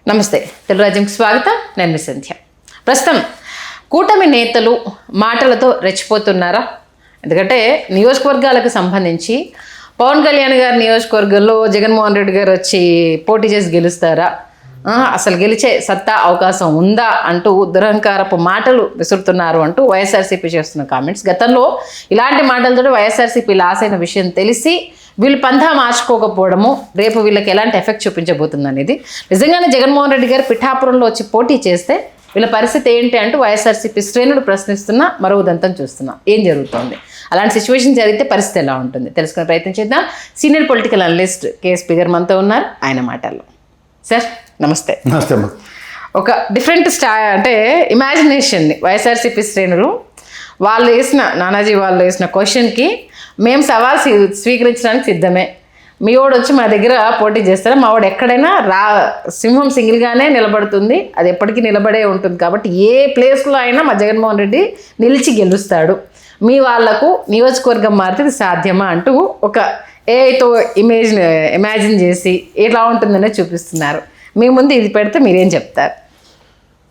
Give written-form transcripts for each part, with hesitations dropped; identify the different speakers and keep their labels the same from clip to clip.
Speaker 1: నమస్తే, తెలుగురాజ్యంకి స్వాగతం. నేను మీ సంధ్య. ప్రస్తుతం కూటమి నేతలు మాటలతో రెచ్చిపోతున్నారా? ఎందుకంటే నియోజకవర్గాలకు సంబంధించి పవన్ కళ్యాణ్ గారి నియోజకవర్గంలో జగన్మోహన్ రెడ్డి గారు వచ్చి పోటీ చేసి గెలుస్తారా, అసలు గెలిచే సత్తా అవకాశం ఉందా అంటూ దురహంకారపు మాటలు విసురుతున్నారు అంటూ వైఎస్ఆర్సీపీ చేస్తున్న కామెంట్స్. గతంలో ఇలాంటి మాటలతో వైఎస్ఆర్సీపీ లాస్ అయిన విషయం తెలిసి వీళ్ళు పంథా మార్చుకోకపోవడము రేపు వీళ్ళకి ఎలాంటి ఎఫెక్ట్ చూపించబోతుంది అనేది. నిజంగానే జగన్మోహన్ రెడ్డి గారు పిఠాపురంలో వచ్చి పోటీ చేస్తే వీళ్ళ పరిస్థితి ఏంటి అంటూ వైఎస్ఆర్సీపీ శ్రేణులు ప్రశ్నిస్తున్నా మరో ఉదంతం చూస్తున్నాం. ఏం జరుగుతోంది, అలాంటి సిచ్యువేషన్ జరిగితే పరిస్థితి ఎలా ఉంటుంది తెలుసుకునే ప్రయత్నం చేద్దాం. సీనియర్ పొలిటికల్ అనలిస్ట్ కేఎస్పీ గారు మనతో ఉన్నారు. ఆయన మాటల్లో. సార్ నమస్తే.
Speaker 2: నమస్తే.
Speaker 1: ఒక డిఫరెంట్ అంటే ఇమాజినేషన్ని వైఎస్ఆర్సీపీ శ్రేణులు వాళ్ళు వేసిన నానాజీ వాళ్ళు వేసిన క్వశ్చన్కి మేము సవాల్ స్వీకరించడానికి సిద్ధమే, మీ వాడు వచ్చి మా దగ్గర పోటీ చేస్తారా, మా వాడు ఎక్కడైనా సింహం సింగిల్గానే నిలబడుతుంది, అది ఎప్పటికీ నిలబడే ఉంటుంది, కాబట్టి ఏ ప్లేస్లో అయినా మా జగన్మోహన్ రెడ్డి నిలిచి గెలుస్తాడు, మీ వాళ్లకు నియోజకవర్గం మారితే ఇది సాధ్యమా అంటూ ఒక ఏఐతో ఇమాజిన్ చేసి ఎలా ఉంటుందనే చూపిస్తున్నారు. మీ ముందు ఇది పెడితే మీరేం చెప్తారు?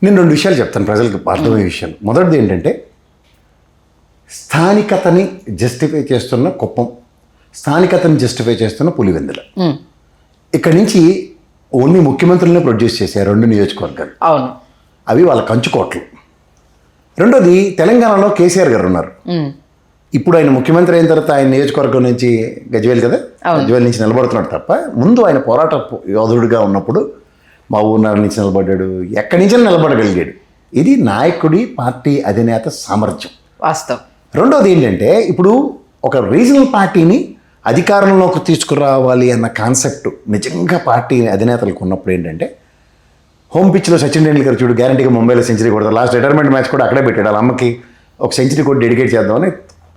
Speaker 2: నేను రెండు విషయాలు చెప్తాను ప్రజలకు అర్థమయ్యే విషయాలు. మొదటిది ఏంటంటే, స్థానికతని జస్టిఫై చేస్తున్న కుప్పం, స్థానికతని జస్టిఫై చేస్తున్న పులివెందుల. ఇక్కడి నుంచి ఓన్లీ ముఖ్యమంత్రులనే ప్రొడ్యూస్ చేశారు రెండు నియోజకవర్గాలు.
Speaker 1: అవును,
Speaker 2: అవి వాళ్ళ కంచుకోట్లు. రెండోది, తెలంగాణలో కేసీఆర్ గారు ఉన్నారు. ఇప్పుడు ఆయన ముఖ్యమంత్రి అయిన తర్వాత ఆయన నియోజకవర్గం నుంచి గజ్వేల్ కదా, గజ్వేల్ నుంచి నిలబడుతున్నాడు తప్ప ముందు ఆయన పోరాట యోధుడిగా ఉన్నప్పుడు మా ఊరినర నుంచి నిలబడ్డాడు, ఎక్కడి నుంచి నిలబడగలిగాడు. ఇది నాయకుడి పార్టీ అధినేత సామర్థ్యం,
Speaker 1: వాస్తవం.
Speaker 2: రెండోది ఏంటంటే, ఇప్పుడు ఒక రీజనల్ పార్టీని అధికారంలోకి తీసుకురావాలి అన్న కాన్సెప్ట్ నిజంగా పార్టీ అధినేతలకు ఉన్నప్పుడు ఏంటంటే, హోమ్ పిచ్లో సచిన్ టెండూల్కర్ చూడు గ్యారంటీగా ముంబైలో సెంచరీ కొడతాడు, లాస్ట్ రిటైర్మెంట్ మ్యాచ్ కూడా అక్కడే పెట్టాడు, వాళ్ళ అమ్మకి ఒక సెంచరీ కూడా డెడికేట్ చేద్దామని.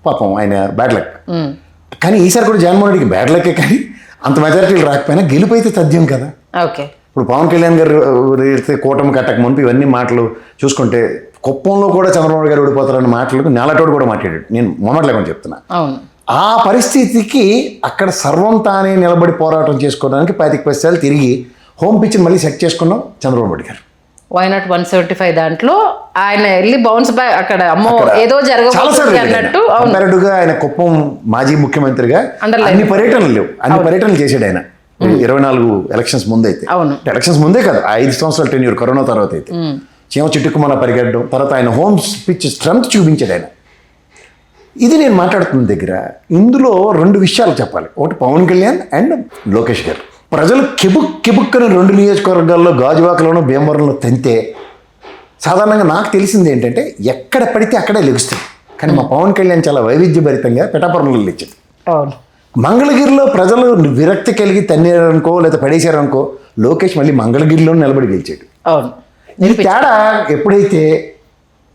Speaker 2: పాపం ఆయన బ్యాడ్ లక్. కానీ ఈసారి కూడా జగన్మోహన్ రెడ్డికి బ్యాడ్ లక్కే, కానీ అంత మెజారిటీలు రాకపోయినా గెలుపు అయితే తథ్యం కదా.
Speaker 1: ఓకే,
Speaker 2: ఇప్పుడు పవన్ కళ్యాణ్ గారు కూటమి కట్టక మునిపి ఇవన్నీ మాటలు చూసుకుంటే కుప్పంలో కూడా చంద్రబాబు గారు ఓడిపోతారన్న మాటలకు నేలటోడు కూడా మాట్లాడాడు. నేను మొన్నటి లేకుండా చెప్తున్నా. ఆ పరిస్థితికి అక్కడ సర్వం తానే నిలబడి పోరాటం చేసుకోవడానికి 10 తిరిగి హోమ్ పిచ్ని మళ్ళీ సెట్ చేసుకున్నాం చంద్రబాబు నాయుడు గారు.
Speaker 1: వై నాట్ 175 దాంట్లో ఆయన వెళ్ళి బౌన్స్ బ్యాక్ అక్కడ అమ్మో ఏదో జరగబోతుంది అన్నట్టు.
Speaker 2: కంపారిటివ్గా ఆయన కుప్పం మాజీ ముఖ్యమంత్రిగా అన్ని పర్యటనలు లేవు, అన్ని పర్యటనలు చేశాడు ఆయన 24 ఎలక్షన్స్ ముందు అయితే. ఎలక్షన్స్ ముందే కాదు, 5 సంవత్సరాల టెన్యూర్ కరోనా తర్వాత అయితే చీమ చిట్టుకుమల పరిగెట్టడం, తర్వాత ఆయన హోమ్ పిచ్ స్ట్రెంత్ చూపించాడు ఆయన. ఇది నేను మాట్లాడుతున్న దగ్గర ఇందులో రెండు విషయాలు చెప్పాలి. ఒకటి పవన్ కళ్యాణ్ అండ్ లోకేష్ గారు. ప్రజలు కెబుక్కని రెండు నియోజకవర్గాల్లో గాజువాకలోనూ భీమవరంలో తంతే సాధారణంగా నాకు తెలిసింది ఏంటంటే, ఎక్కడ పడితే అక్కడే లెగుస్తుంది. కానీ మా పవన్ కళ్యాణ్ చాలా వైవిధ్యభరితంగా పిఠాపురంలో లేచింది. మంగళగిరిలో ప్రజలు విరక్తి కలిగి తన్నారనుకో లేదా పడేశారనుకో, లోకేష్ మళ్ళీ మంగళగిరిలో నిలబడి గెలిచాడు. ఈ తేడా ఎప్పుడైతే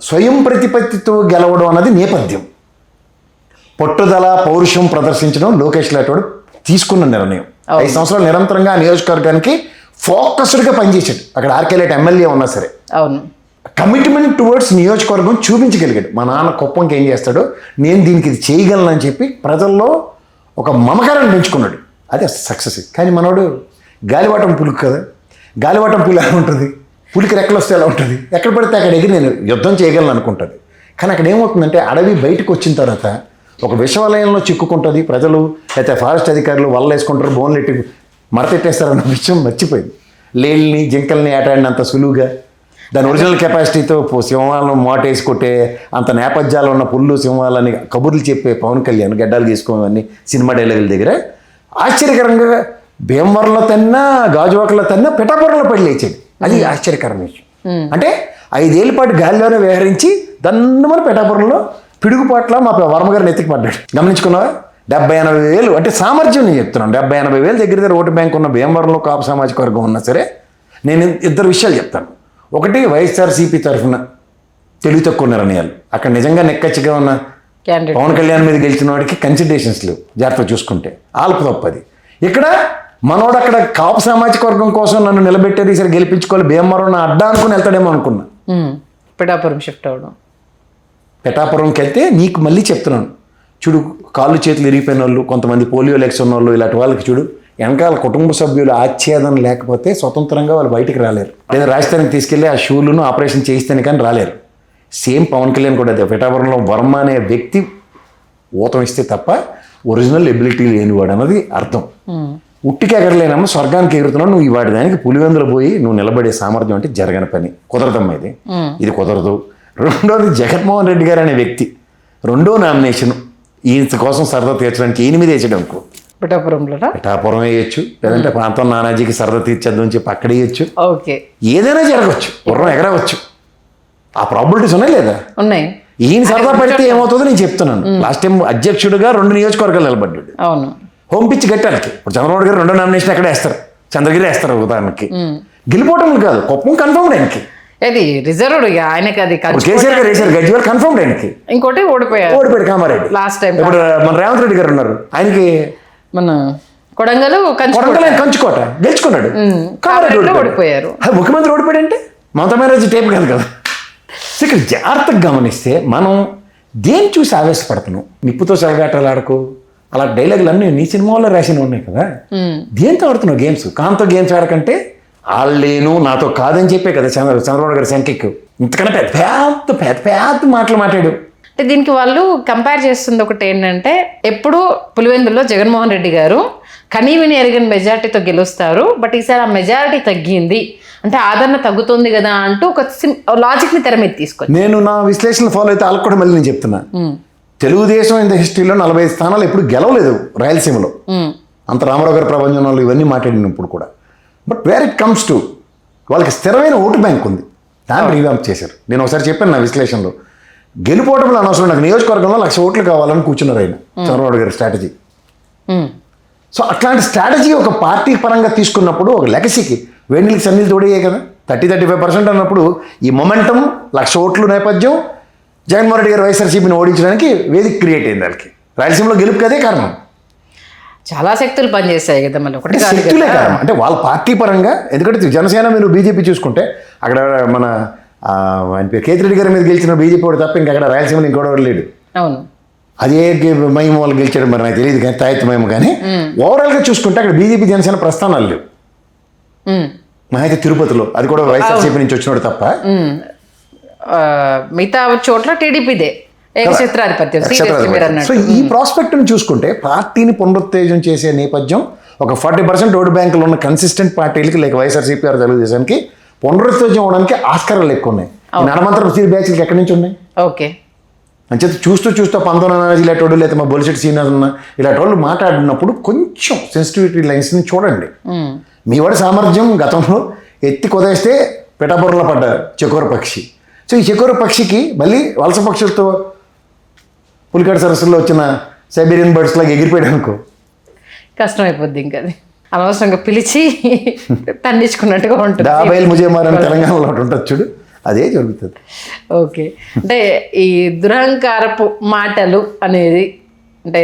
Speaker 2: స్వయం ప్రతిపత్తితో గెలవడం అన్నది నేపథ్యం, పట్టుదల పౌరుషం ప్రదర్శించడం లోకేష్ లాంటి తీసుకున్న నిర్ణయం. 5 సంవత్సరాలు నిరంతరంగా ఆ నియోజకవర్గానికి ఫోకస్డ్గా పనిచేశాడు. అక్కడ ఆర్కేలేట్ ఎమ్మెల్యే ఉన్నా సరే కమిట్మెంట్ టువర్డ్స్ నియోజకవర్గం చూపించగలిగాడు. మా నాన్న కుప్పంకి ఏం చేస్తాడో నేను దీనికి ఇది చేయగలను చెప్పి ప్రజల్లో ఒక మమకారాన్ని పెంచుకున్నాడు. అదే సక్సెస్. కానీ మనోడు గాలివాటం పులుకు కదా, గాలివాటం పులి ఎలా ఉంటుంది, పులికి రెక్కలు వస్తే ఎలా ఉంటుంది, ఎక్కడ పడితే అక్కడ ఎగిరి నేను యుద్ధం చేయగలను అనుకుంటుంది. కానీ అక్కడ ఏమవుతుందంటే, అడవి బయటకు వచ్చిన తర్వాత ఒక విషవలయంలో చిక్కుకుంటుంది. ప్రజలు అయితే ఫారెస్ట్ అధికారులు వల్ల వేసుకుంటారు, బోన్లు ఎట్టి మరతెట్టేస్తారన్న విషయం మర్చిపోయింది. లేళ్ళని జింకల్ని ఆటాడినంత సులువుగా దాని ఒరిజినల్ కెపాసిటీతో సింహాలను మోటేసి కొట్టే అంత నేపథ్యాలు ఉన్న పుల్లు సింహాలని కబుర్లు చెప్పే పవన్ కళ్యాణ్ గడ్డాలు గీసుకోవని సినిమా డైలాగుల దగ్గర ఆశ్చర్యకరంగా భీమవరంలో తన్నా గాజువాకలో తన్నా పిఠాపురంలో పడి లేచాడు. అది ఆశ్చర్యకరమైన విషయం. అంటే 5 ఏళ్ళ పాటు గాలిలోనే వ్యవహరించి దన్నమని పిఠాపురంలో పిడుగుపాట్ల మా వర్మగారిని ఎత్తికి పడ్డాడు. గమనించుకున్నావా? 70-80 వేలు అంటే సామర్థ్యం నేను చెప్తున్నాను. 70-80 వేలు దగ్గర ఓటు బ్యాంక్ ఉన్న భీమవరంలో కాపు సామాజిక వర్గం ఉన్నా సరే నేను 2 విషయాలు చెప్తాను. ఒకటి, వైఎస్ఆర్సీపీ తరఫున తెలివి తక్కువ నిర్ణయాలు. అక్కడ నిజంగా నెక్కచ్చిగా ఉన్న పవన్ కళ్యాణ్ మీద గెలిచిన వాడికి కన్సిడరేషన్స్ లేవు, జాగ్రత్త చూసుకుంటే ఆల్పు తప్పది. ఇక్కడ మనోడు అక్కడ కాపు సామాజిక వర్గం కోసం నన్ను నిలబెట్టేది, సరే గెలిపించుకోవాలి, భీమవరం అడ్డా అనుకుని వెళ్తాడేమో అనుకున్నా.
Speaker 1: పిఠాపురం షిఫ్ట్ అవడం,
Speaker 2: పిఠాపురంకి వెళ్తే నీకు మళ్ళీ చెప్తున్నాను చూడు, కాళ్ళు చేతులు ఇరిగిపోయిన వాళ్ళు, కొంతమంది పోలియో లెగ్స్ ఉన్న వాళ్ళు, ఇలాంటి వాళ్ళకి చూడు వెనకాల కుటుంబ సభ్యులు ఆచ్ఛేదన లేకపోతే స్వతంత్రంగా వాళ్ళు బయటికి రాలేరు. లేదా రాజధానికి తీసుకెళ్లి ఆ షూలను ఆపరేషన్ చేయిస్తేనే కానీ రాలేరు. సేమ్ పవన్ కళ్యాణ్ కూడా అదే. పిఠాపురంలో వర్మ అనే వ్యక్తి ఊతం ఇస్తే తప్ప ఒరిజినల్ ఎబిలిటీ లేనివాడు అన్నది అర్థం. ఉట్టికి ఎగరలేనమ్మ స్వర్గానికి ఎగురుతున్నావు నువ్వు, వాడి దానికి పులివెందులు పోయి నువ్వు నిలబడే సామర్థ్యం అంటే జరగని పని. కుదరదమ్మా ఇది కుదరదు. రెండోది జగన్మోహన్ రెడ్డి గారు అనే వ్యక్తి రెండో నామినేషన్ ఈయన కోసం సరదా తీర్చడానికి 8 వేసాడు అనుకో. పిఠాపురం వేయచ్చు, లేదంటే ప్రాంతం నానాజీకి సరదా తీర్చేద్దామని చెప్పి అక్కడ వేయచ్చు.
Speaker 1: ఓకే,
Speaker 2: ఏదైనా జరగవచ్చు, గుర్రం ఎగరవచ్చు. ఆ ప్రాబిలిటీస్ ఉన్నాయి లేదా?
Speaker 1: ఉన్నాయి.
Speaker 2: ఈయన సరదా పెడితే ఏమవుతుందో నేను చెప్తున్నాను. లాస్ట్ టైం అధ్యక్షుడిగా 2 నియోజకవర్గాలు నిలబడ్డాడు.
Speaker 1: అవును,
Speaker 2: హోమ్ పిచ్ గట్టాలకి. ఇప్పుడు చంద్రబాబు గారు రెండో నామినేషన్ ఎక్కడ వేస్తారు? చంద్రగిరి వేస్తారు ఉదాహరణకి. గెలిపోవటం కాదు, కుప్పం కన్ఫర్మ్డ్ ఆయనకి.
Speaker 1: అది రిజర్వ్డ్ ఆయనకి. అది
Speaker 2: కేసీఆర్ గారు వేసారు, గజ్వేల్ కన్ఫర్మ్డ్ ఆయనకి.
Speaker 1: ఇంకోటి ఓడిపోయాడు
Speaker 2: కామారెడ్డి
Speaker 1: లాస్ట్ టైం.
Speaker 2: ఇప్పుడు మన రేవంత్ రెడ్డి గారు ఉన్నారు, ఆయనకి
Speaker 1: మన కొడంగల్
Speaker 2: కంచుకోట గెలుచుకున్నాడు. కామారెడ్డి
Speaker 1: ఓడిపోయారు.
Speaker 2: ముఖ్యమంత్రి ఓడిపోయాడు అంటే మమతా బెనర్జీ టైప్ కాదు కదా. ఇక్కడ జాగ్రత్తగా గమనిస్తే మనం దేని చూసి ఆవేశపడుతున్నాం? నిప్పుతో సెలగాటలు ఆడకు, అలా డైలాగులు అన్నీ నీ సినిమాలో రాసిన ఉన్నాయి కదా. దేంతో ఆడుతున్నావు గేమ్స్? కాంతో గేమ్స్ ఆడకంటే వాళ్ళేను నాతో కాదని చెప్పే కదా చంద్రబాబు గారి సంఖ్యకు. ఇంతకన్నా పెద్ద మాటలు మాట్లాడు.
Speaker 1: అంటే దీనికి వాళ్ళు కంపేర్ చేస్తుంది ఒకటి ఏంటంటే, ఎప్పుడు పులివెందుల్లో జగన్మోహన్ రెడ్డి గారు కనీవిని ఎరగని మెజారిటీతో గెలుస్తారు, బట్ ఈసారి ఆ మెజారిటీ తగ్గింది అంటే ఆదరణ తగ్గుతుంది కదా అంటూ ఒక లాజిక్ ని తెర మీద తీసుకొచ్చి
Speaker 2: నేను నా విశ్లేషణ ఫాలో అయితే వాళ్ళకి కూడా మళ్ళీ నేను చెప్తున్నా. తెలుగుదేశం ఇన్ ద హిస్టరీలో 45 స్థానాలు ఎప్పుడు గెలవలేదు రాయలసీమలో. అంత రామారావు గారి ప్రపంచంలో ఇవన్నీ మాట్లాడినప్పుడు కూడా. But where it comes to వాళ్ళకి స్థిరమైన ఓటు బ్యాంక్ ఉంది, దాన్ని రీవ్యాంప్ చేశారు. నేను ఒకసారి చెప్పాను నా విశ్లేషణలో, గెలుపోవడంలో అనవసరం, నాకు నియోజకవర్గంలో 1,00,000 ఓట్లు కావాలని కూర్చున్నారు ఆయన చంద్రబాబు గారి స్ట్రాటజీ. సో అట్లాంటి స్ట్రాటజీ ఒక పార్టీ పరంగా తీసుకున్నప్పుడు ఒక లెగసీకి వేణికి సన్నీలు తోడయ్యాయి కదా. 30-35% అన్నప్పుడు ఈ మొమెంటం 1,00,000 ఓట్లు నేపథ్యం జగన్మోహన్ రెడ్డి గారు వైఎస్ఆర్సీపీని ఓడించడానికి వేదిక క్రియేట్ అయింది వాళ్ళకి. రాయలసీమలో గెలుపుకి అదే కారణం.
Speaker 1: చాలా శక్తులు పనిచేస్తాయి కదా మళ్ళీ. ఒకటి
Speaker 2: శక్తులే కారణం అంటే వాళ్ళ పార్టీ పరంగా. ఎందుకంటే జనసేన మీరు బీజేపీ చూసుకుంటే అక్కడ మన ఆయన పేరు కేతిరెడ్డి గారి మీద గెలిచిన బీజేపీ వాడు తప్ప ఇంకా అక్కడ రాయలసీమలో ఇంకోటి లేడు.
Speaker 1: అవును,
Speaker 2: అదే మహిమ వాళ్ళు గెలిచాడు మరి నాకు తెలియదు కానీ తాయెత్తు మహిమ. కానీ ఓవరాల్గా చూసుకుంటే అక్కడ బీజేపీ జనసేన ప్రస్థానాలు లేవు. మా అయితే తిరుపతిలో అది కూడా వైఎస్ఆర్సీపీ నుంచి వచ్చినాడు తప్ప
Speaker 1: మిగతా చోట్ల టీడీపీదే ఏకఛత్రాధిపత్యం.
Speaker 2: సో ఈ ప్రాస్పెక్ట్ని చూసుకుంటే పార్టీని పునరుత్తేజం చేసే నేపథ్యం ఒక 40% ఓటు బ్యాంకులు ఉన్న కన్సిస్టెంట్ పార్టీలకి లైక్ వైఎస్ఆర్సీపీ ఆర్ తెలుగుదేశానికి పునరుత్తేజం అవడానికి ఆస్కారాలు ఎక్కువ ఉన్నాయి. నడమంతరం సీట్ బ్యాచ్లకి ఎక్కడి నుంచి ఉన్నాయి?
Speaker 1: ఓకే,
Speaker 2: అంచేత చూస్తూ 19 ఇలాంటి వాళ్ళు లేదా మా బొలిసెట్ సీనియర్స్ ఉన్న ఇలాంటి వాళ్ళు మాట్లాడినప్పుడు కొంచెం సెన్సిటివిటీ లైన్స్ని చూడండి. మీ వాడి సామర్థ్యం గతంలో ఎత్తి కొదేస్తే పిఠాపురంలో పడ్డారు చకోర పక్షి. సో ఈ చకోర పక్షికి మళ్ళీ వలస పక్షులతో పులికాటి సరస్సులో వచ్చిన సైబీరియన్ బర్డ్స్ లాగా ఎగిరిపోయాడు అనుకో,
Speaker 1: కష్టం అయిపోద్ది. ఇంకా అది అనవసరంగా పిలిచి తన్నించుకున్నట్టుగా ఉంటుంది.
Speaker 2: డాబైల్ ముజేమారని తెలంగాణలో ఉంటుంది చూడు, అదే జరుగుతుంది.
Speaker 1: ఓకే, అంటే ఈ దురహంకారపు మాటలు అనేది అంటే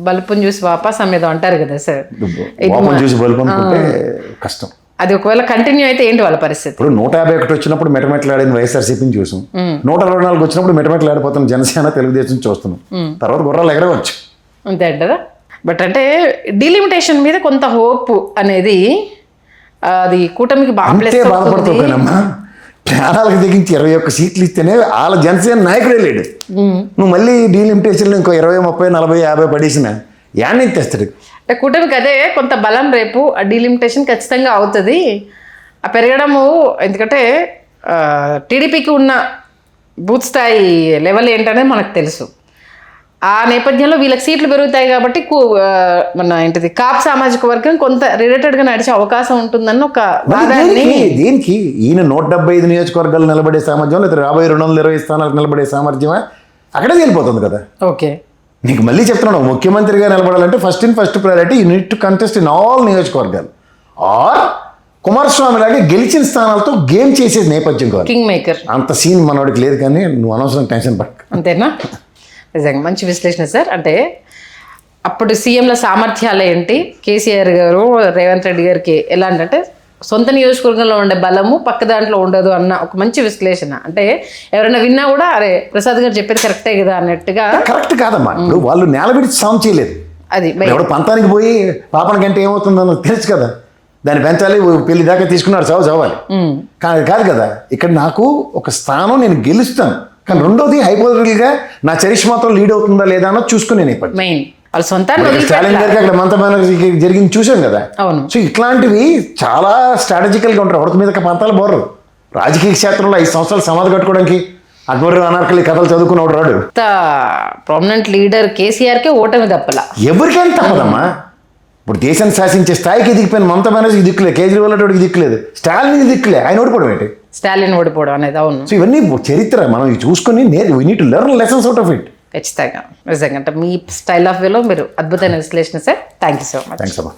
Speaker 1: బలుపుని చూసి వాపస్ అమ్మేదో అంటారు కదా సార్.
Speaker 2: చూసి బలుపు అనుకుంటే కష్టం.
Speaker 1: అది ఒకవేళ కంటిన్యూ అయితే ఏంటి వాళ్ళ పరిస్థితి?
Speaker 2: ఇప్పుడు 151 వచ్చినప్పుడు మెటమెట్లాడింది వైఎస్ఆర్సీపీని చూసాం, 124 వచ్చినప్పుడు మెటమెట్లాడిపోతాం జనసేన తెలుగుదేశం చూస్తున్నాం. తర్వాత గుర్రాలు ఎగరవచ్చు
Speaker 1: అంతే అంటారా? బట్ అంటే డీలిమిటేషన్ మీద కొంత హోప్ అనేది అది కూటమికి
Speaker 2: బాధపడుతున్నామ్మా. ప్రాణాలకు తెగించి 21 సీట్లు ఇస్తేనే వాళ్ళ జనసేన నాయకుడే లేడు. నువ్వు మళ్ళీ డీలిమిటేషన్లో ఇంకో 20, 30, 40, 50 పడేసిన యాన్ని తెస్తాడు.
Speaker 1: అంటే కూటమికి అదే కొంత బలం రేపు ఆ డీలిమిటేషన్ ఖచ్చితంగా అవుతుంది. ఆ పెరగడము ఎందుకంటే టీడీపీకి ఉన్న బూత్ స్థాయి లెవెల్ ఏంటనేది మనకు తెలుసు. ఆ నేపథ్యంలో వీళ్ళకి సీట్లు పెరుగుతాయి కాబట్టి మన ఏంటిది కాప్ సామాజిక వర్గం కొంత రిలేటెడ్గా నడిచే అవకాశం ఉంటుందని ఒక వాదాన్ని.
Speaker 2: దీనికి ఈయన 175 నియోజకవర్గాలు నిలబడే సామర్థ్యం లేదా 220 స్థానాలకు నిలబడే సామర్థ్యమా అక్కడే వెళ్ళిపోతుంది కదా.
Speaker 1: ఓకే,
Speaker 2: నీకు మళ్ళీ చెప్తున్నాడు, ముఖ్యమంత్రిగా నిలబడాలంటే first priority you need to contest in all నియోజకవర్గాలు. ఆర్ కుమారస్వామి లాగే గెలిచిన స్థానాలతో గేమ్ చేసే నేపథ్యం కాదు.
Speaker 1: కింగ్ మేకర్ అంత
Speaker 2: సీన్ మనోడికి లేదు. కానీ నువ్వు అనవసరం టెన్షన్ పడక.
Speaker 1: అంతేనా? నిజంగా మంచి విశ్లేషణ సార్. అంటే అప్పుడు సీఎంల సామర్థ్యాలు ఏంటి, కేసీఆర్ గారు రేవంత్ రెడ్డి గారికి ఎలాంటి సొంత నియోజకవర్గంలో ఉండే బలము పక్క దాంట్లో ఉండదు అన్న ఒక మంచి విశ్లేషణ. అంటే ఎవరైనా విన్నా కూడా అరే ప్రసాద్ గారు చెప్పేది కరెక్టే కదా అన్నట్టుగా.
Speaker 2: కరెక్ట్ కాదమ్మా, ఇప్పుడు వాళ్ళు నేల విడిచి సాం చేయలేదు.
Speaker 1: అది
Speaker 2: ఎవడు పంతానికి పోయి పాపన కంటే ఏమవుతుందో తెలుసు కదా, దాన్ని పెంచాలి, పెళ్లి దాకా తీసుకున్నాడు, చదవాలి. కానీ కాదు కదా, ఇక్కడ నాకు ఒక స్థానం నేను గెలుస్తాను, కానీ రెండోది హైపోథెటికల్గా నా చరిష్మాతో లీడ్ అవుతుందా లేదా అన్నది చూసుకుని నేను ఇప్పుడు
Speaker 1: మెయిన్ వాళ్ళ సొంతాన్ని
Speaker 2: స్టాలిన్ గారికి అక్కడ మమతా బెనర్జీకి జరిగింది చూసాం కదా.
Speaker 1: అవును.
Speaker 2: సో ఇట్లాంటివి చాలా స్ట్రాటజికల్గా ఉంటారు, ఒకటి మీద పంతాలు బోర్రు. రాజకీయ క్షేత్రంలో 5 సంవత్సరాలు సమాధి కట్టుకోవడానికి అక్బర్ అనార్కలి కథలు చదువుకున్నవాడు రాడు.
Speaker 1: ప్రామినెంట్ లీడర్ కేసీఆర్కే ఓటమి తప్పలా,
Speaker 2: ఎవరికైనా తప్పదమ్మా. ఇప్పుడు దేశాన్ని శాసించే స్థాయికి దిగిపోయిన మమతా బెనర్జీకి దిక్కులేదు, కేజ్రీవాల్ అటుడికి దిక్కులేదు, స్టాలిన్కి దిక్కులే, ఆయన ఓడిపోవడం ఏంటి?
Speaker 1: స్టాలిన్ ఓడిపోవడం అనేది. అవును.
Speaker 2: సో ఇవన్నీ చరిత్ర, మనం ఇవి చూసుకొని we need to learn lessons out of it.
Speaker 1: ఖచ్చితంగా నిజంగా అంటే మీ స్టైల్ ఆఫ్ వేలో మీరు అద్భుతమైన విశ్లేషణ sir. Thank you so much.
Speaker 2: Thanks అమ్మా.